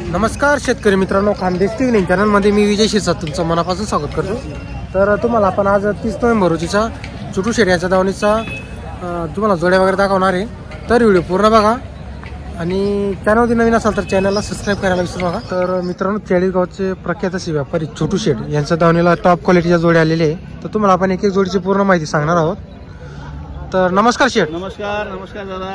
नमस्कार शेतकरी मित्रांनो, खानदेश टीव्ही चॅनलमध्ये मी विजय शिरसाट तुमचं मनापासून स्वागत करतो। तर तुम्हाला आपण आज 30 नोव्हेंबर रोजीचा छोटू शेट यांच्या दावणीचा तुम्हाला जोड्या वगैरे दाखवणार आहे। तर व्हिडिओ पूर्ण बघा आणि चॅनलवर नवीन असाल तर चॅनलला सबस्क्राईब करायला विसरू नका। तर मित्रांनो, चाळीसगावचे प्रख्यात असे व्यापारी छोटू शेट यांच्या दावणीला टॉप क्वालिटीच्या जोड्या आलेले आहे। तर तुम्हाला आपण एक एक जोडीची पूर्ण माहिती सांगणार आहोत। तर नमस्कार शेठ। नमस्कार नमस्कार दादा।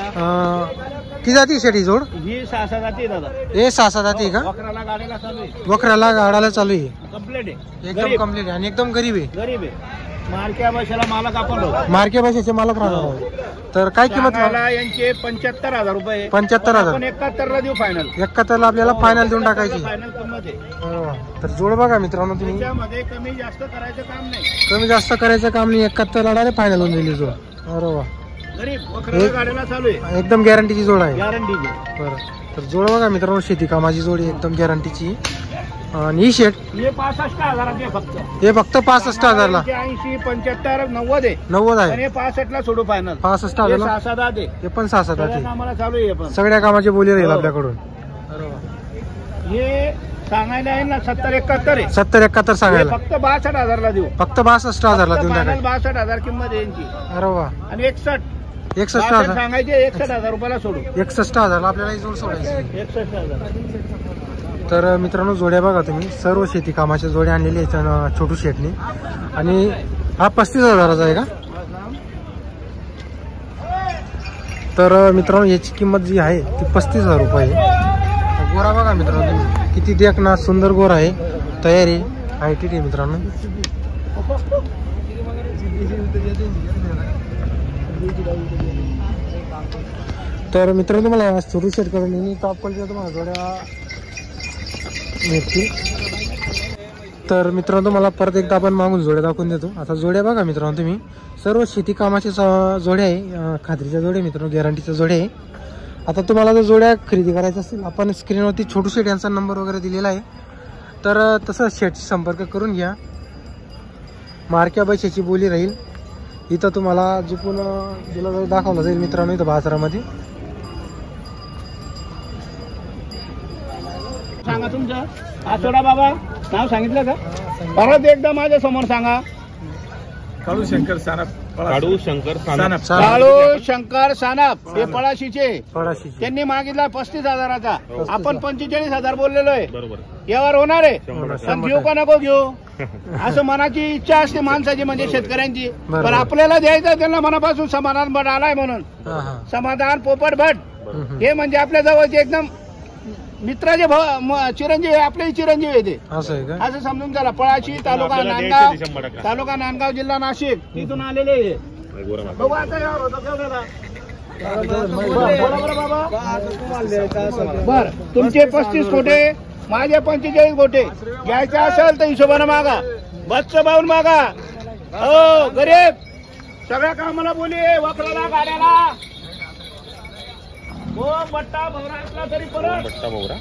किती जाती शेठ ही जोड? ही 6 जाती दादा। हे 6 जाती का? वखराला गाड्याला चालू आहे। वखराला गाडाला चालू आहे, कंप्लीट आहे, एकदम कंप्लीट आहे आणि एकदम गरीब आहे। गरीब आहे, मार्क्या भाषेला मालक आपण लोक, मार्के भाषेचे मालक राहणार। तर काय किंमत यांचे 75,000 रुपये। 75,000 आपण 71 ला देऊ फायनल। 71 ला आपल्याला फायनल देऊन टाकायची फायनल किंमत आहे। तर जोड बघा मित्रांनो, तुम्ही त्याच्यामध्ये कमी जास्त करायचं काम नाही, कमी जास्त करायचं काम नाही। 71 ला डायरेक्ट फायनल होऊन गेली जोड। अरे वा, गरीब वखराला गाड्याला चालू आहे, एकदम गॅरंटीची जोड आहे। गॅरंटीची। बरं, तर जोड बघा मित्रांनो, शेती कामाची जोड आहे, एकदम गॅरंटीची। आणि ही शेट हे 65,000 फक्त। हे फक्त 65,000 ला। 80 75 90 आहे, 90 आहे आणि 65 ला सोडू फायनल। 65,000 ला 6 दे, हे पण 6 सगळ्या कामाला चालू आहे पण। सगळ्या कामाची बोली राहील हो. आपल्याकडून। हे सांगायला आहे ना 70 71 आहे। 70 71 सांगायला फक्त 62,000 ला देऊ, फक्त 62,000 ला देऊन टाकायची। 62,000 किंमत आहे यांची। अरे वा, आणि 61,000 सांगायचे, 61,000 रुपयाला सोडू। 61,000 ला आपल्याला ही जोड सोडायची। 61,000। तर मित्रांनो, जोड्या बघा तुम्ही, सर्व शेती कामाच्या जोड्या आणलेल्या आहेत छोटू शेटने। आणि हा 35,000चा आहे का? तर मित्रांनो, याची किंमत जी आहे ती 35,000 रुपये आहे। गोरा बघा मित्रांनो तुम्ही, किती देखना सुंदर गोरा आहे, तयारी हायटेड आहे मित्रांनो। तर मित्रांनो, तुम्हाला छोटू शेट कडून टॉप क्वालिटीच्या तुम्हाला जोड्या मिळतील। तर मित्रांनो, तुम्हाला परत एकदा आपण मागून जोड्या दाखवून देतो। आता जोड्या बघा मित्रांनो तुम्ही, सर्व शेती कामाचे जोड्या आहे, खात्रीच्या जोड्या मित्रांनो, गॅरंटीच्या जोड्या आहे। आता तुम्हाला जर जोड्या खरेदी करायच्या असतील, आपण स्क्रीनवरती छोटू शेट यांचा नंबर वगैरे दिलेला आहे, तर तसं शेटशी संपर्क करून घ्या। मार्क्या पैशाची बोली राहील इथं, तुम्हाला जिपून दिला दाखवलं जाईल मित्रांनो इथं बाजारामध्ये। सांगा तुमचं आठवडा बाबा, नाव सांगितलं का? परत एकदा माझ्या समोर सांगा। काळू शंकर सानप। काळू शंकर सानप, हे पळाशीचे। त्यांनी मागितला 35,000चा, आपण 45,000 बोललेलो आहे। यावर होणार आहे, पण घेऊ का नको घेऊ असं मनाची इच्छा असते माणसाची, म्हणजे शेतकऱ्यांची। पण आपल्याला द्यायचं त्यांना मनापासून समाधान भट आलाय म्हणून। समाधान पोपट भट हे म्हणजे आपल्या जवळचे एकदम मित्राचे चिरंजीव, आपले चिरंजीव येते असं समजून चला। पळाशी, तालुका नांदगाव, जिल्हा नाशिक, तिथून आलेले। बर, तुमचे 35 कोटे, माझे 45 कोटे घ्यायचे असेल तर हिशोबाने मागा, बच्च बाहून मागा। हो, गरीब सगळ्या कामाला बोली, वखराला गाड्याला हो, बट्टा भवरा असला तरी परत बट्टा भवरा।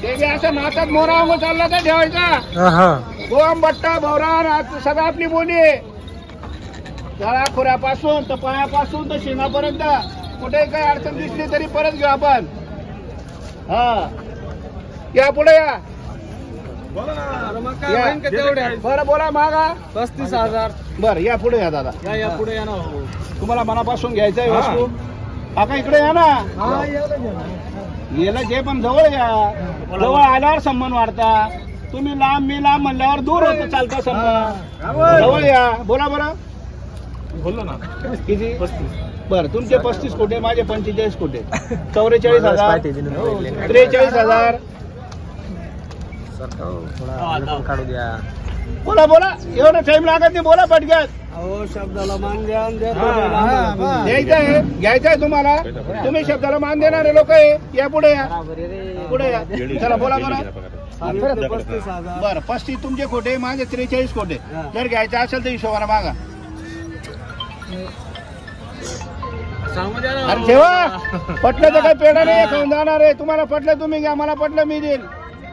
ते बी असं नातात मोरा चालला तर ठेवायचा। गोम बट्टा भवरा सगळं आपली बोली आहे, तळा खोऱ्यापासून तर पायापासून तर शेणापर्यंत। कुठे काही अडचण दिसली तरी परत घेऊ आपण। हा, या पुढे या। बरं बोला, मागा 35,000। बरं, या पुढे या दादा, या पुढे या ना। तुम्हाला मनापासून घ्यायचं आहे वस्तू। काका इकडे या ना, गेलं जे पण जवळ या, जवळ आल्यावर संबंध वाढता। तुम्ही लांब, मी लांब म्हणल्यावर दूर होतं चालता संबंध। जवळ या, बोला बरं। बोललो ना किती? 35। बरं, तुमचे 35 कोटे, माझे 45 कोटे, 44,000, 43,000। काढू द्या। बोला बोला, एवढं टाइम लागत नाही, बोला पटक्यात। शब्दाला मान द्या, द्यायचं आहे, घ्यायचं आहे तुम्हाला। तुम्ही शब्दाला मान देणारे लोक आहे, या पुढे या, पुढे या, चला बोला बरं। 35,000। बरं, 35 तुमचे खोटे, माझे 43 खोटे। जर घ्यायचं असेल तर हिशोबाने मागा। अरे ठेवा, पटलं तर काही पेढा नाही खाऊन जाणार आहे। तुम्हाला पटलं तुम्ही घ्या, मला पटलं मी देईल।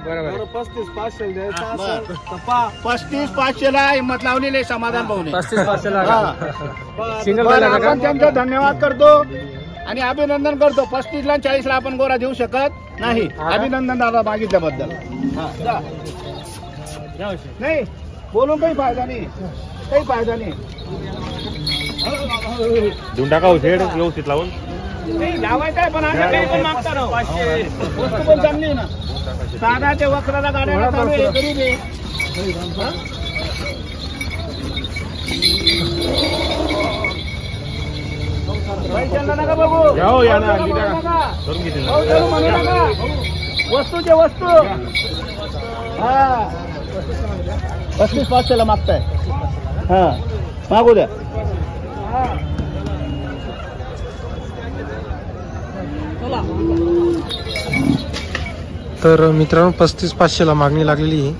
बरोबर 35,500 द्यायचा असेल तर 35,500 ला हिंमत लावलेली समाधान भाऊने 35,500 ला सिंगल आपण त्यांचा धन्यवाद करतो। आणि अभिनंदन करतो. 35 ला 40 ला आपण गोरा देऊ शकत नाही. अभिनंदन दादा मागितल्याबद्दल. नाही बोलून काही फायदा नाही, काही फायदा नाही. देऊन टाका शेड व्यवस्थित लावून. नाही लावायचं आहे पण आता काही पण मागता राहू. वस्तू पण चांगली आहे ना. साधा ते वक्राला गाड्याला चालू आहे तरी दे. पैशाला नका बघू. करून घेतील भाऊ चालू म्हणू नका. वस्तूचे वस्तू. हा 35,500 ला मागताय. हा मागू द्या. तर मित्रांनो 35,500 ला मागणी लागलेली आहे.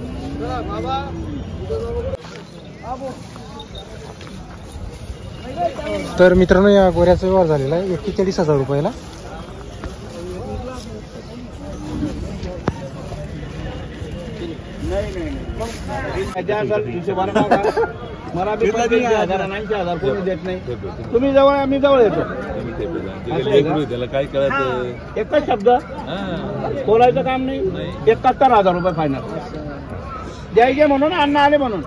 तर मित्रांनो या गोऱ्याचा व्यवहार झालेला आहे 41,000 रुपयाला. मला बी 35,000 90,000 कोणी देत नाही. तुम्ही जवळ आम्ही जवळ येतो. त्याला काय करायचं. एकच शब्द बोलायचं काम नाही. 71,000 रुपये फायनल द्यायचे म्हणून अण्णा आले म्हणून.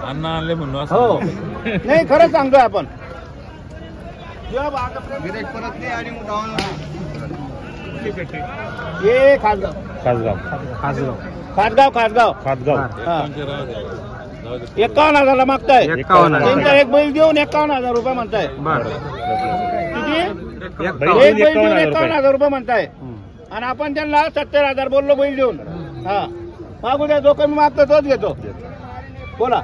अण्णा आणले म्हणून हो नाही खरंच सांगतोय आपण. हे खासगाव खासगाव खासगाव खासगाव खासगाव. 51,000 ला मागताय. 51,000. त्यांचा एक बैल देऊन 51,000 रुपये म्हणताय. किती एक बैल देऊन 51,000 रुपये म्हणताय. आणि आपण त्यांना 70,000 बोललो बैल देऊन. हा मागू द्या. जो कमी मागतो तोच घेतो. बोला.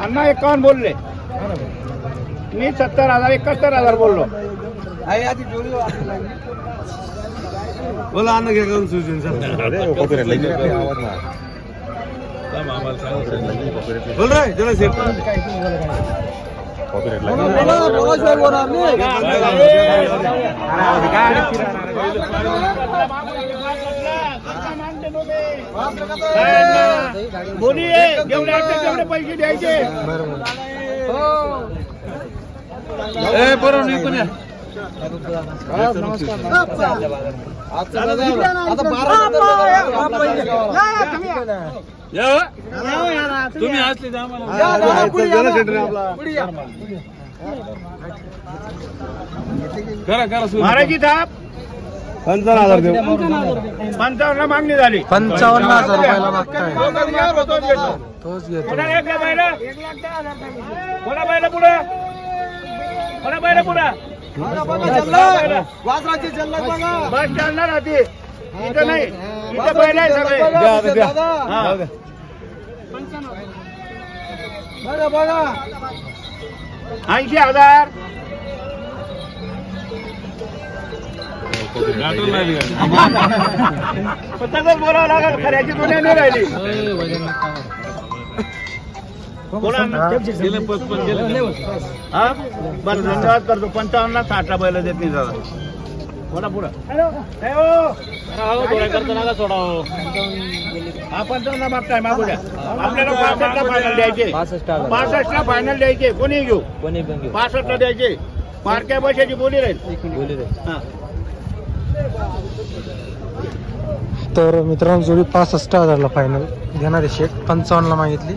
अण्णा 51 बोलले. मी 70,000 71,000 बोललो. बोला अन्न घ्या करून सुचून सर. बोल रे जरा सेफ. बोली जेवढे तेवढे पैसे द्यायचे. बरोबर नाही पण तुम्ही असले मारायची थाप 55,000 देऊ. 55 ला मागणी झाली. 55,000 रुपयाला मागताय. तोच घेतो. तोच घेतो. कोणा एक बायला कोणा बायला पुढे कोणा बायला पुढे बस चालणार आधी. इथं नाही इथं बैल आहे सगळे. हा. 80,000 सगळं बोलावं लागेल. खऱ्याची दुनिया नाही राहिली. बोला ना. हा बस धन्यवाद करतो. 55 ला 60 ला बैल देत नाही दादा. बोला पुढं. हा 55 ला मागताय. मागू द्या. आपल्याला 65 ला फायनल द्यायचे. 65 ला फायनल द्यायचे. कोणी घेऊ 65 ला द्यायचे. मार्क्या पैशाची बोली राहील. हा तर मित्रांनो जोडी 65,000 ला फायनल घेणारे शेठ 55 ला मागितली.